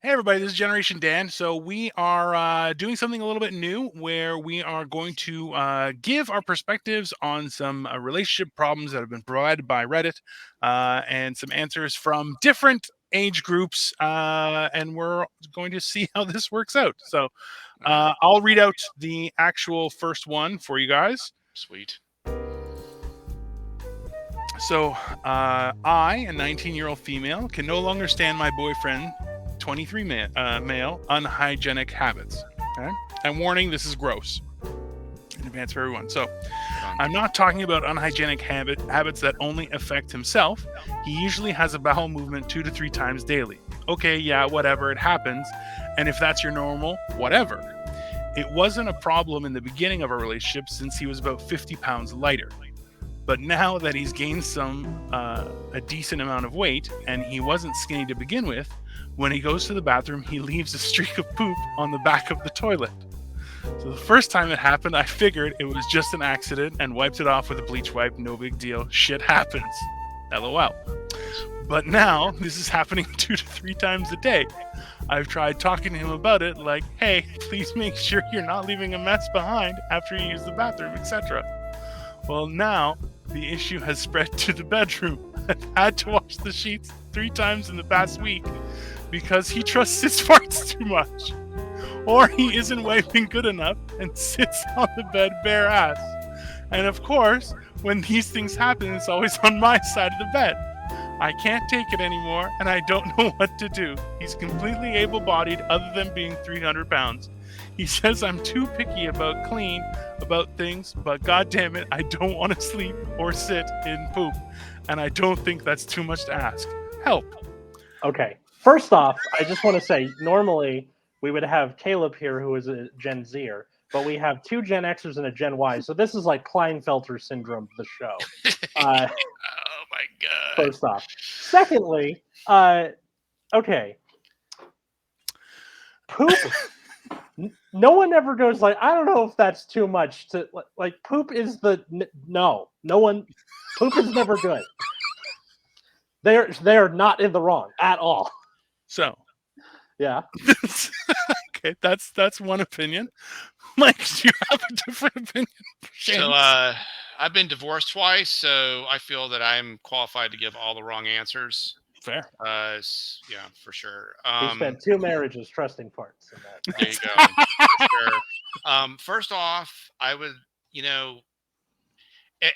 Hey everybody, this is Generation Dan. So we are doing something a little bit new where we are going to give our perspectives on some relationship problems that have been provided by Reddit and some answers from different age groups. And we're going to see how this works out. So All right. I'll read out the actual first one for you guys. Sweet. So I, a 19-year-old female, can no longer stand my boyfriend 23 male unhygienic habits. Okay, and warning, this is gross in advance for everyone. So I'm not talking about unhygienic habits that only affect himself. He usually has a bowel movement 2 to 3 times daily. Okay, yeah, whatever, it happens. And if that's your normal, whatever. It wasn't a problem in the beginning of our relationship since he was about 50 pounds lighter. But now that he's gained a decent amount of weight, and he wasn't skinny to begin with, when he goes to the bathroom, he leaves a streak of poop on the back of the toilet. So the first time it happened, I figured it was just an accident and wiped it off with a bleach wipe. No big deal. Shit happens. LOL. But now this is happening 2 to 3 times a day. I've tried talking to him about it, like, hey, please make sure you're not leaving a mess behind after you use the bathroom, etc. Well, now the issue has spread to the bedroom. I've had to wash the sheets 3 times in the past week because he trusts his farts too much. Or he isn't wiping good enough and sits on the bed bare ass. And of course, when these things happen, it's always on my side of the bed. I can't take it anymore, and I don't know what to do. He's completely able-bodied other than being 300 pounds. He says I'm too picky about things, but goddamn it, I don't want to sleep or sit in poop. And I don't think that's too much to ask. Help. Okay. First off, I just want to say, normally we would have Caleb here, who is a Gen Zer, but we have 2 Gen Xers and a Gen Y. So this is like Klinefelter syndrome, the show. Oh my god. First off. Secondly, okay. Poop. No one ever goes like, I don't know if that's too much to like. Poop is no one. Poop is never good. They're not in the wrong at all. So, yeah. Okay, that's one opinion. Mike, do you have a different opinion? So I've been divorced twice, so I feel that I'm qualified to give all the wrong answers. Fair. Yeah, for sure. He spent 2 marriages trusting parts. In that. There you go. For sure. First off, I would,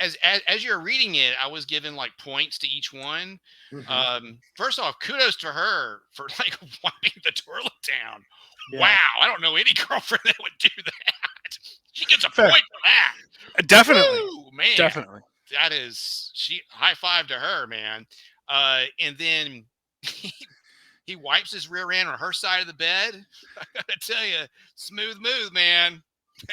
as you're reading it, I was given like points to each one. Mm-hmm. First off, kudos to her for like wiping the toilet down. Yeah. Wow, I don't know any girlfriend that would do that. She gets a Fair. point for that. Definitely. Woo, man. Definitely. That is high five to her, man. And then he wipes his rear end on her side of the bed. I gotta tell you, smooth move, man.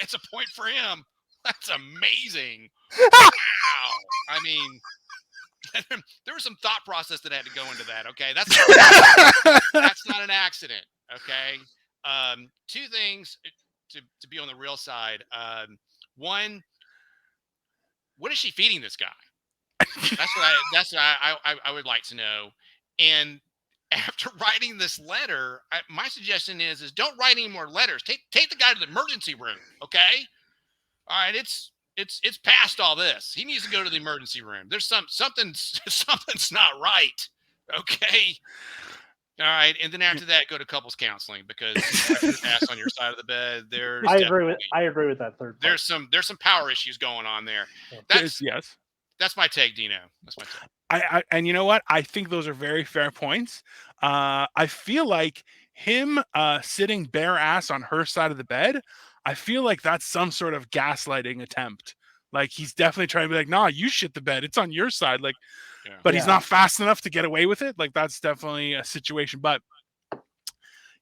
It's a point for him. That's amazing. Wow. I mean, there was some thought process that had to go into that. Okay, that's not an accident. Okay. 2 things to be on the real side. One, what is she feeding this guy? That's what I would like to know. And after writing this letter, my suggestion is don't write any more letters. Take the guy to the emergency room. Okay. All right. It's past all this. He needs to go to the emergency room. There's something's not right. Okay. All right, and then after that, go to couples counseling because ass on your side of the bed. I agree with that third part. There's some power issues going on there. Yes. That's my take, Dino. That's my take. And you know what? I think those are very fair points. I feel like him sitting bare ass on her side of the bed, I feel like that's some sort of gaslighting attempt. Like he's definitely trying to be like, nah, you shit the bed. It's on your side. Like, but he's not fast enough to get away with it. Like that's definitely a situation. But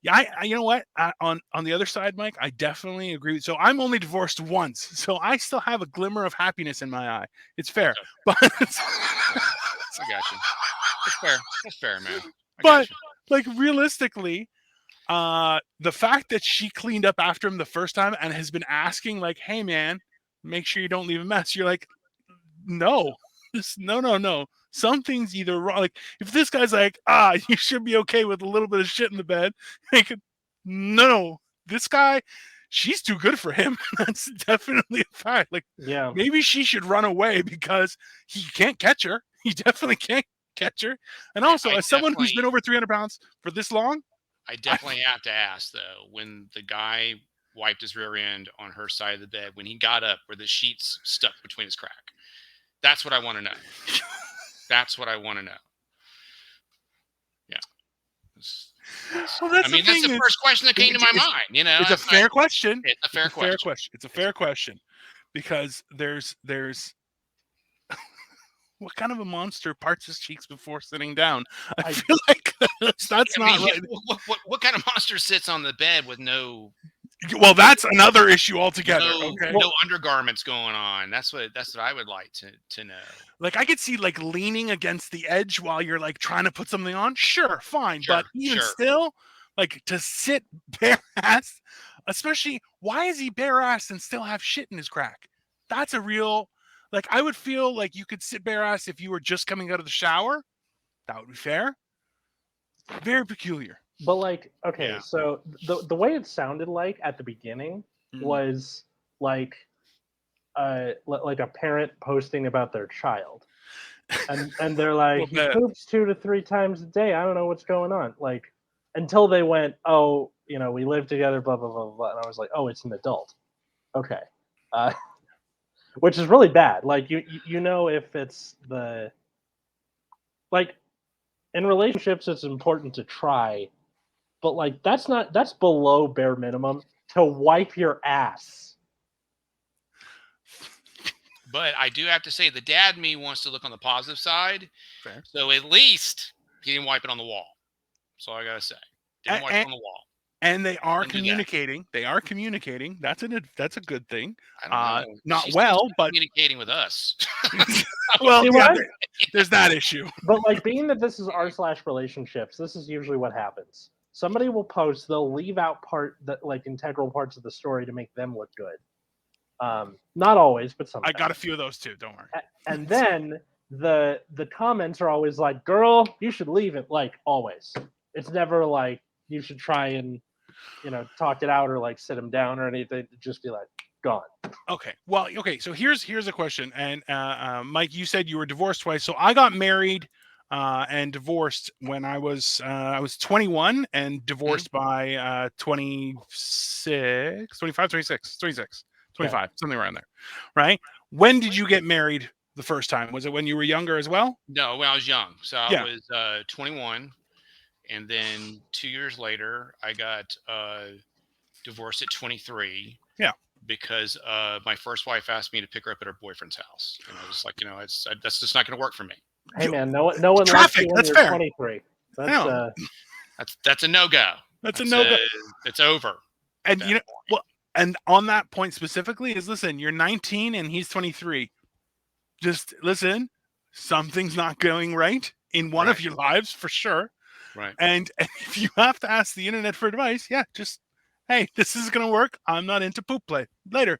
yeah, I you know what? On the other side, Mike, I definitely agree. So I'm only divorced once, so I still have a glimmer of happiness in my eye. It's fair, okay. But I got you. It's fair. It's fair, man. But like realistically, the fact that she cleaned up after him the first time and has been asking, like, "Hey, man, make sure you don't leave a mess." You're like, no. No. Something's either wrong. Like if this guy's like, you should be okay with a little bit of shit in the bed. Like, no, this guy, she's too good for him. That's definitely a fact. Like, Yeah. maybe she should run away because he can't catch her. He definitely can't catch her. And also, as someone who's been over 300 pounds for this long, I definitely have to ask though, when the guy wiped his rear end on her side of the bed, when he got up, were the sheets stuck between his crack? That's what I want to know. That's what I want to know. Yeah. well, I mean, that's the first question that came to my mind. You know, it's a fair question. It's a fair question. It's a fair question because there's what kind of a monster parts his cheeks before sitting down? I feel like that's not right. What kind of monster sits on the bed with no? Well, that's another issue altogether. No undergarments going on. That's what I would like to know. Like I could see like leaning against the edge while you're like trying to put something on. Sure, fine. But even still, like to sit bare ass, especially why is he bare ass and still have shit in his crack? That's a real, like I would feel like you could sit bare ass if you were just coming out of the shower. That would be fair. Very peculiar. But like, okay, so the way it sounded like at the beginning was like a parent posting about their child, and they're like, he poops 2 to 3 times a day. I don't know what's going on. Like until they went, oh, you know, we live together, blah blah blah blah, and I was like, oh, it's an adult. Okay, which is really bad. Like you know, if it's the like in relationships, it's important to try. But like that's below bare minimum to wipe your ass. But I do have to say the dad me wants to look on the positive side. Fair. So at least he didn't wipe it on the wall. That's all I gotta say. Didn't wipe it on the wall. And they are communicating. They are communicating. That's a good thing. I don't know. Not She's well, but communicating with us. well, there's that issue. But like being that this is r/relationships, this is usually what happens. Somebody will post, they'll leave out integral parts of the story to make them look good. Not always, but sometimes. I got a few of those too, don't worry. And then the comments are always like, girl, you should leave it, like always. It's never like you should try and, you know, talk it out or like sit him down or anything. Just be like, gone. Okay. Well, okay, so here's a question. And Mike, you said you were divorced twice. So I got married and divorced when I was 21 and divorced by 26, 25, 26, 26, 25, something around there. Right? When did you get married the first time? Was it when you were younger as well? No, when I was young. So I was 21. And then 2 years later, I got divorced at 23. Yeah. Because my first wife asked me to pick her up at her boyfriend's house. And I was like, you know, that's just not going to work for me. Hey man, no one likes you when you're 23. That's a no-go. That's a no-go. It's over. And you know, well, and on that point specifically is listen, you're 19 and he's 23. Just listen, something's not going right in one of your lives for sure. Right. And if you have to ask the internet for advice, just hey, this is gonna work. I'm not into poop play. Later.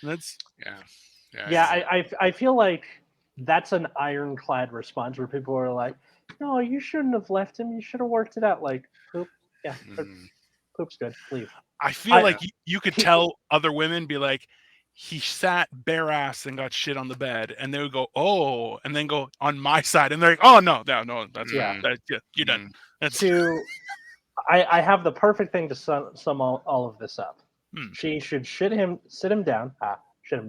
That's I feel like that's an ironclad response where people are like, no, you shouldn't have left him. You should have worked it out. Like, poop. Yeah, poop's good. Leave. I feel like you could tell other women, be like, he sat bare ass and got shit on the bed. And they would go, oh, and then go on my side. And they're like, oh, no, that's you're done. That's I have the perfect thing to sum all of this up. She should sit him down. Sit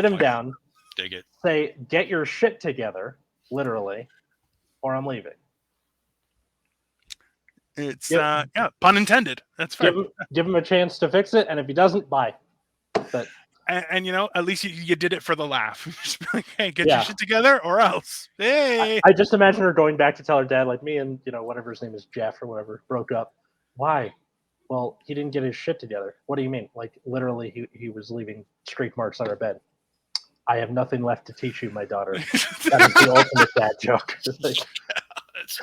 him down. Dig it. Say, get your shit together, literally, or I'm leaving. It's pun intended. That's fair. Give him a chance to fix it, and if he doesn't, bye. But and you know, at least you did it for the laugh. Just be like, hey, get your shit together, or else. Hey. I just imagine her going back to tell her dad, like, me and whatever his name is, Jeff or whatever, broke up. Why? Well, he didn't get his shit together. What do you mean? Like, literally, he was leaving streak marks on our bed. I have nothing left to teach you, my daughter. That is the ultimate dad joke.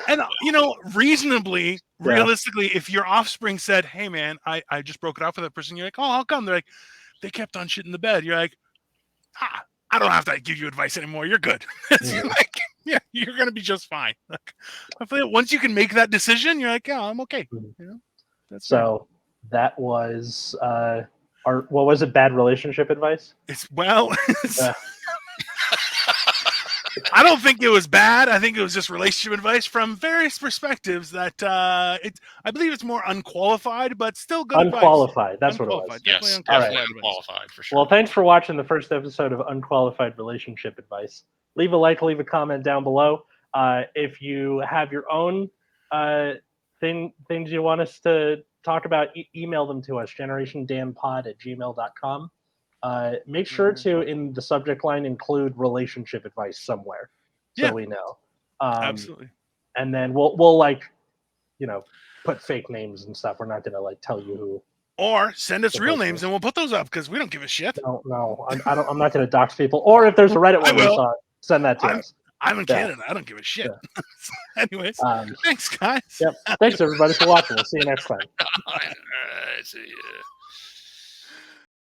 And, you know, realistically, if your offspring said, hey, man, I just broke it off with that person, you're like, oh, how come? They're like, they kept on shit in the bed. You're like, I don't have to give you advice anymore. You're good. Like, Yeah, you're gonna be just fine. Like, I feel once you can make that decision, you're like, yeah, I'm okay. Mhm. You know, that's fair. So that was our what was it? Bad relationship advice? It's well, it's, Yeah. I don't think it was bad. I think it was just relationship advice from various perspectives. That I believe it's more unqualified, but still good advice. Unqualified. That's what it was. Unqualified, definitely Yes, unqualified definitely advice. unqualified for sure. Well, thanks for watching the first episode of Unqualified Relationship Advice. Leave a like, leave a comment down below. If you have your own things you want us to talk about, email them to us, generationdanpod@gmail.com. Make sure to, in the subject line, include relationship advice somewhere so Yeah. we know. Absolutely. And then we'll like, put fake names and stuff. We're not going to like tell you who. Or send us The real person names and we'll put those up because we don't give a shit. No, I'm not going to dox people. Or if there's a Reddit I one we will. saw, send that to us. I'm in Yeah. Canada. I don't give a shit. Anyways, Um, thanks, guys. Yep. Thanks everybody for watching. We'll see you next time. All right, see ya.